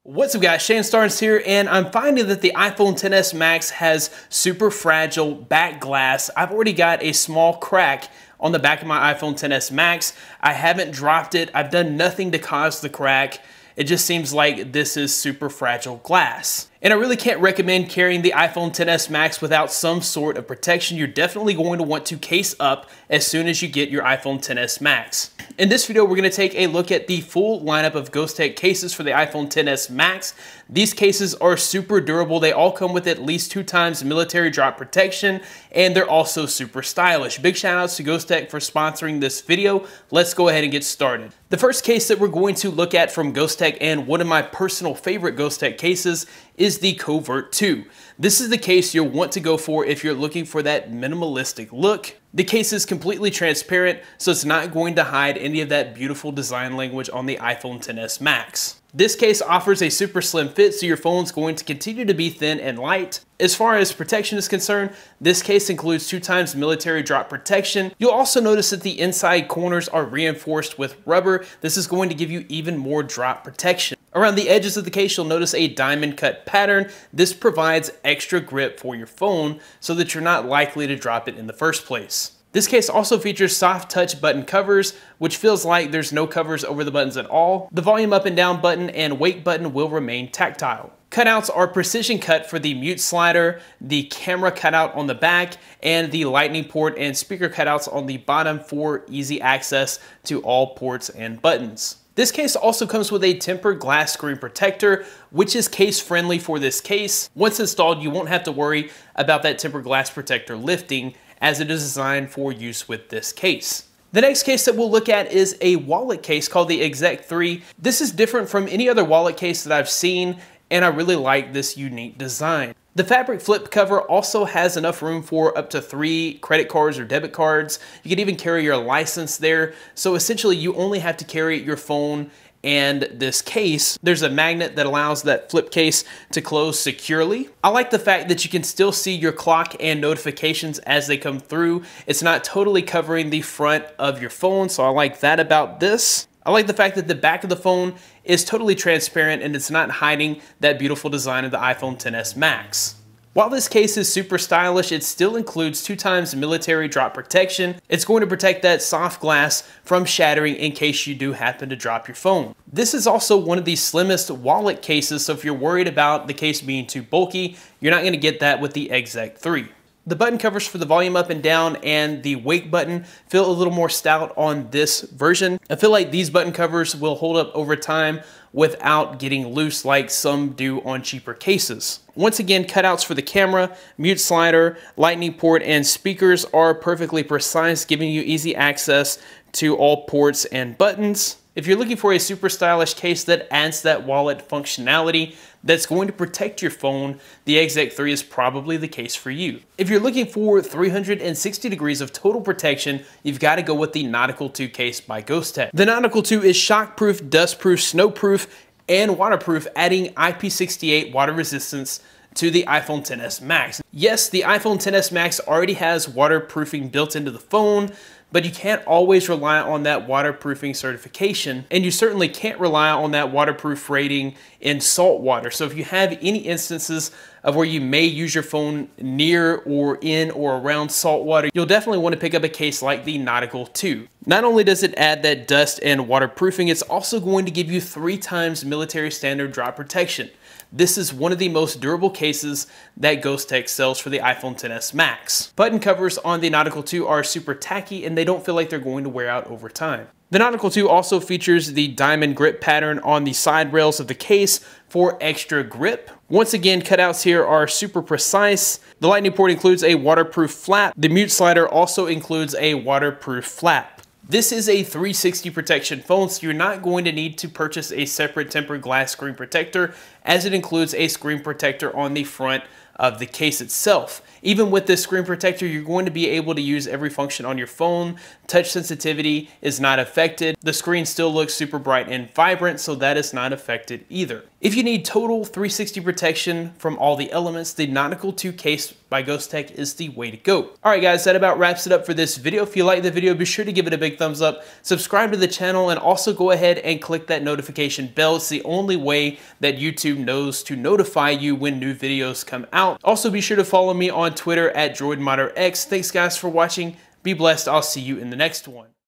What's up guys, Shane Starnes here, and I'm finding that the iPhone XS Max has super fragile back glass. I've already got a small crack on the back of my iPhone XS Max. I haven't dropped it. I've done nothing to cause the crack. It just seems like this is super fragile glass. And I really can't recommend carrying the iPhone XS Max without some sort of protection. You're definitely going to want to case up as soon as you get your iPhone XS Max. In this video, we're going to take a look at the full lineup of Ghostek cases for the iPhone XS Max. These cases are super durable. They all come with at least 2 times military drop protection, and they're also super stylish. Big shout outs to Ghostek for sponsoring this video. Let's go ahead and get started. The first case that we're going to look at from Ghostek, and one of my personal favorite Ghostek cases, is the Covert 2. This is the case you'll want to go for if you're looking for that minimalistic look. The case is completely transparent, so it's not going to hide any of that beautiful design language on the iPhone XS Max. This case offers a super slim fit, so your phone's going to continue to be thin and light. As far as protection is concerned, this case includes 2 times military drop protection. You'll also notice that the inside corners are reinforced with rubber. This is going to give you even more drop protection. Around the edges of the case, you'll notice a diamond cut pattern. This provides extra grip for your phone so that you're not likely to drop it in the first place. This case also features soft touch button covers, which feels like there's no covers over the buttons at all. The volume up and down button and wake button will remain tactile. Cutouts are precision cut for the mute slider, the camera cutout on the back, and the lightning port and speaker cutouts on the bottom for easy access to all ports and buttons. This case also comes with a tempered glass screen protector, which is case friendly for this case. Once installed, you won't have to worry about that tempered glass protector lifting, as it is designed for use with this case. The next case that we'll look at is a wallet case called the Exec 3. This is different from any other wallet case that I've seen, and I really like this unique design. The fabric flip cover also has enough room for up to 3 credit cards or debit cards. You can even carry your license there. So essentially you only have to carry your phone and this case. There's a magnet that allows that flip case to close securely. I like the fact that you can still see your clock and notifications as they come through. It's not totally covering the front of your phone, so I like that about this. I like the fact that the back of the phone is totally transparent and it's not hiding that beautiful design of the iPhone XS Max. While this case is super stylish, it still includes 2 times military drop protection. It's going to protect that soft glass from shattering in case you do happen to drop your phone. This is also one of the slimmest wallet cases, so if you're worried about the case being too bulky, you're not going to get that with the Exec 3. The button covers for the volume up and down and the wake button feel a little more stout on this version. I feel like these button covers will hold up over time without getting loose like some do on cheaper cases. Once again, cutouts for the camera, mute slider, lightning port, and speakers are perfectly precise, giving you easy access to all ports and buttons. If you're looking for a super stylish case that adds that wallet functionality that's going to protect your phone, the Exec 3 is probably the case for you. If you're looking for 360 degrees of total protection, you've got to go with the Nautical 2 case by Ghostek. The Nautical 2 is shockproof, dustproof, snowproof, and waterproof, adding IP68 water resistance to the iPhone XS Max. Yes, the iPhone XS Max already has waterproofing built into the phone, but you can't always rely on that waterproofing certification, and you certainly can't rely on that waterproof rating in salt water. So if you have any instances of where you may use your phone near or in or around salt water, you'll definitely want to pick up a case like the Nautical 2. Not only does it add that dust and waterproofing, it's also going to give you 3 times military standard drop protection. This is one of the most durable cases that Ghostek sells for the iPhone XS Max. Button covers on the Nautical 2 are super tacky and they don't feel like they're going to wear out over time. The Nautical 2 also features the diamond grip pattern on the side rails of the case for extra grip. Once again, cutouts here are super precise. The lightning port includes a waterproof flap. The mute slider also includes a waterproof flap. This is a 360 protection phone, so you're not going to need to purchase a separate tempered glass screen protector, as it includes a screen protector on the front of the case itself. Even with this screen protector, you're going to be able to use every function on your phone. Touch sensitivity is not affected. The screen still looks super bright and vibrant, so that is not affected either. If you need total 360 protection from all the elements, the Nautical 2 case by Ghostek is the way to go. Alright guys, that about wraps it up for this video. If you like the video, be sure to give it a big thumbs up, subscribe to the channel, and also go ahead and click that notification bell. It's the only way that YouTube knows to notify you when new videos come out. Also, be sure to follow me on Twitter at DroidModderX. Thanks guys for watching. Be blessed. I'll see you in the next one.